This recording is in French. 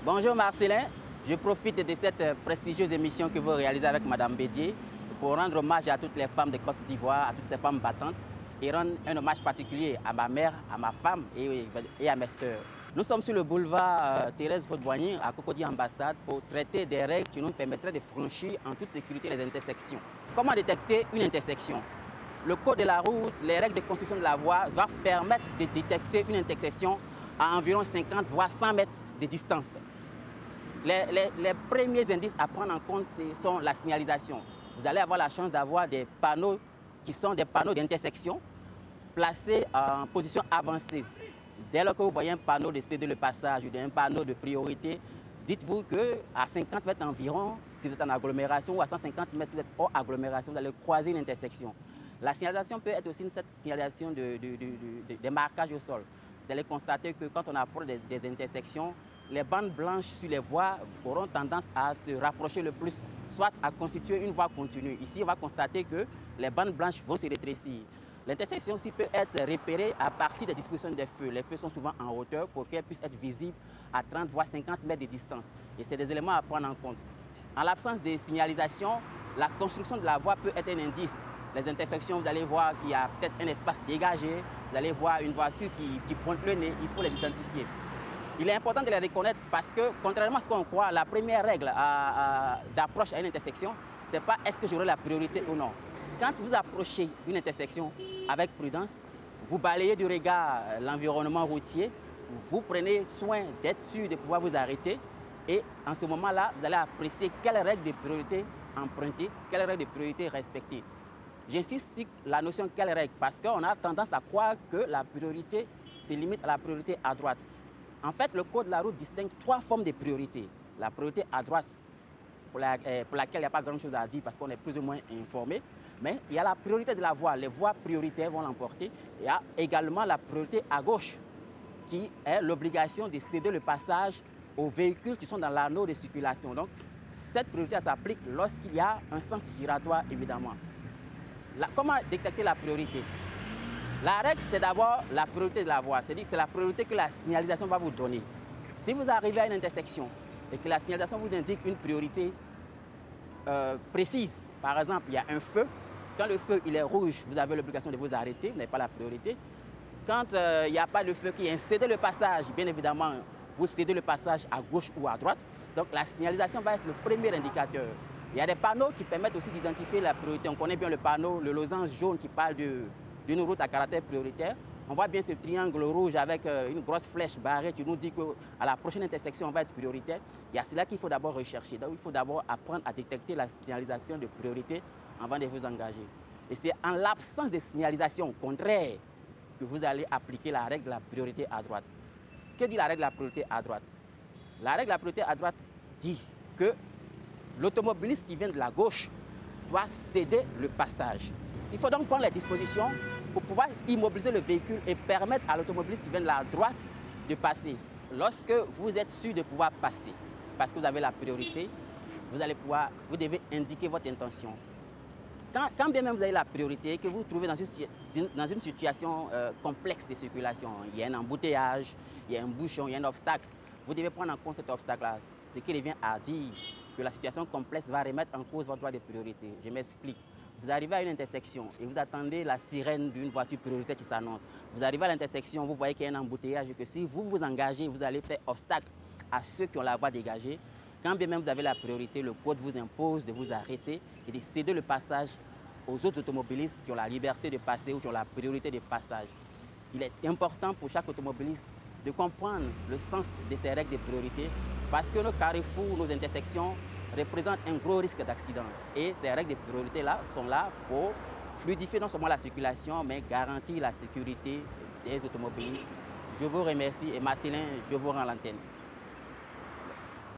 Bonjour Marcelin, je profite de cette prestigieuse émission que vous réalisez avec Madame Bédier pour rendre hommage à toutes les femmes de Côte d'Ivoire, à toutes ces femmes battantes et rendre un hommage particulier à ma mère, à ma femme et à mes sœurs. Nous sommes sur le boulevard Thérèse Faute-Boigny à Cocody Ambassade pour traiter des règles qui nous permettraient de franchir en toute sécurité les intersections. Comment détecter une intersection? Le code de la route, les règles de construction de la voie doivent permettre de détecter une intersection à environ 50 voire 100 mètres de distance. Les premiers indices à prendre en compte, ce sont la signalisation. Vous allez avoir la chance d'avoir des panneaux qui sont des panneaux d'intersection placés en position avancée. Dès lors que vous voyez un panneau de céder le passage ou un panneau de priorité, dites-vous qu'à 50 mètres environ, si vous êtes en agglomération, ou à 150 mètres si vous êtes hors agglomération, vous allez croiser une intersection. La signalisation peut être aussi cette signalisation de marquage au sol. Vous allez constater que quand on approche des intersections, les bandes blanches sur les voies auront tendance à se rapprocher le plus, soit à constituer une voie continue. Ici, on va constater que les bandes blanches vont se rétrécir. L'intersection aussi peut être repérée à partir des dispositions des feux. Les feux sont souvent en hauteur pour qu'elles puissent être visibles à 30 voire 50 mètres de distance. Et c'est des éléments à prendre en compte. En l'absence de signalisation, la construction de la voie peut être un indice. Les intersections, vous allez voir qu'il y a peut-être un espace dégagé, vous allez voir une voiture qui pointe le nez, il faut les identifier. Il est important de les reconnaître parce que, contrairement à ce qu'on croit, la première règle d'approche à une intersection, ce n'est pas est-ce que j'aurai la priorité ou non. Quand vous approchez une intersection avec prudence, vous balayez du regard l'environnement routier, vous prenez soin d'être sûr de pouvoir vous arrêter et en ce moment-là, vous allez apprécier quelle règle de priorité emprunter, quelle règle de priorité respecter. J'insiste sur la notion quelle règle parce qu'on a tendance à croire que la priorité se limite à la priorité à droite. En fait, le code de la route distingue trois formes de priorité. La priorité à droite, pour laquelle il n'y a pas grand-chose à dire parce qu'on est plus ou moins informé. Mais il y a la priorité de la voie. Les voies prioritaires vont l'emporter. Il y a également la priorité à gauche, qui est l'obligation de céder le passage aux véhicules qui sont dans l'anneau de circulation. Donc, cette priorité s'applique lorsqu'il y a un sens giratoire, évidemment. Comment détecter la priorité? La règle, c'est d'abord la priorité de la voie, c'est-à-dire que c'est la priorité que la signalisation va vous donner. Si vous arrivez à une intersection et que la signalisation vous indique une priorité précise, par exemple, il y a un feu, quand le feu il est rouge, vous avez l'obligation de vous arrêter, vous n'avez pas la priorité. Quand il n'y a pas de feu qui est cédé le passage, bien évidemment, vous cédez le passage à gauche ou à droite. Donc la signalisation va être le premier indicateur. Il y a des panneaux qui permettent aussi d'identifier la priorité. On connaît bien le panneau, le losange jaune qui parle d'une route à caractère prioritaire. On voit bien ce triangle rouge avec une grosse flèche barrée qui nous dit qu'à la prochaine intersection, on va être prioritaire. Il y a cela qu'il faut d'abord rechercher. Donc, il faut d'abord apprendre à détecter la signalisation de priorité avant de vous engager. Et c'est en l'absence de signalisation contraire que vous allez appliquer la règle de la priorité à droite. Que dit la règle de la priorité à droite? La règle de la priorité à droite dit que l'automobiliste qui vient de la gauche doit céder le passage. Il faut donc prendre les dispositions pour pouvoir immobiliser le véhicule et permettre à l'automobiliste qui vient de la droite de passer. Lorsque vous êtes sûr de pouvoir passer, parce que vous avez la priorité, vous devez indiquer votre intention. Quand bien même vous avez la priorité, que vous vous trouvez dans une situation complexe de circulation, il y a un embouteillage, il y a un bouchon, il y a un obstacle, vous devez prendre en compte cet obstacle-là, ce qui revient à dire que la situation complexe va remettre en cause votre droit de priorité. Je m'explique. Vous arrivez à une intersection et vous attendez la sirène d'une voiture prioritaire qui s'annonce. Vous arrivez à l'intersection, vous voyez qu'il y a un embouteillage et que si vous vous engagez, vous allez faire obstacle à ceux qui ont la voie dégagée. Quand bien même vous avez la priorité, le code vous impose de vous arrêter et de céder le passage aux autres automobilistes qui ont la liberté de passer ou qui ont la priorité de passage. Il est important pour chaque automobiliste de comprendre le sens de ces règles de priorité parce que nos carrefours, nos intersections représentent un gros risque d'accident. Et ces règles de priorité-là sont là pour fluidifier non seulement la circulation, mais garantir la sécurité des automobilistes. Je vous remercie et Marcelin, je vous rends l'antenne.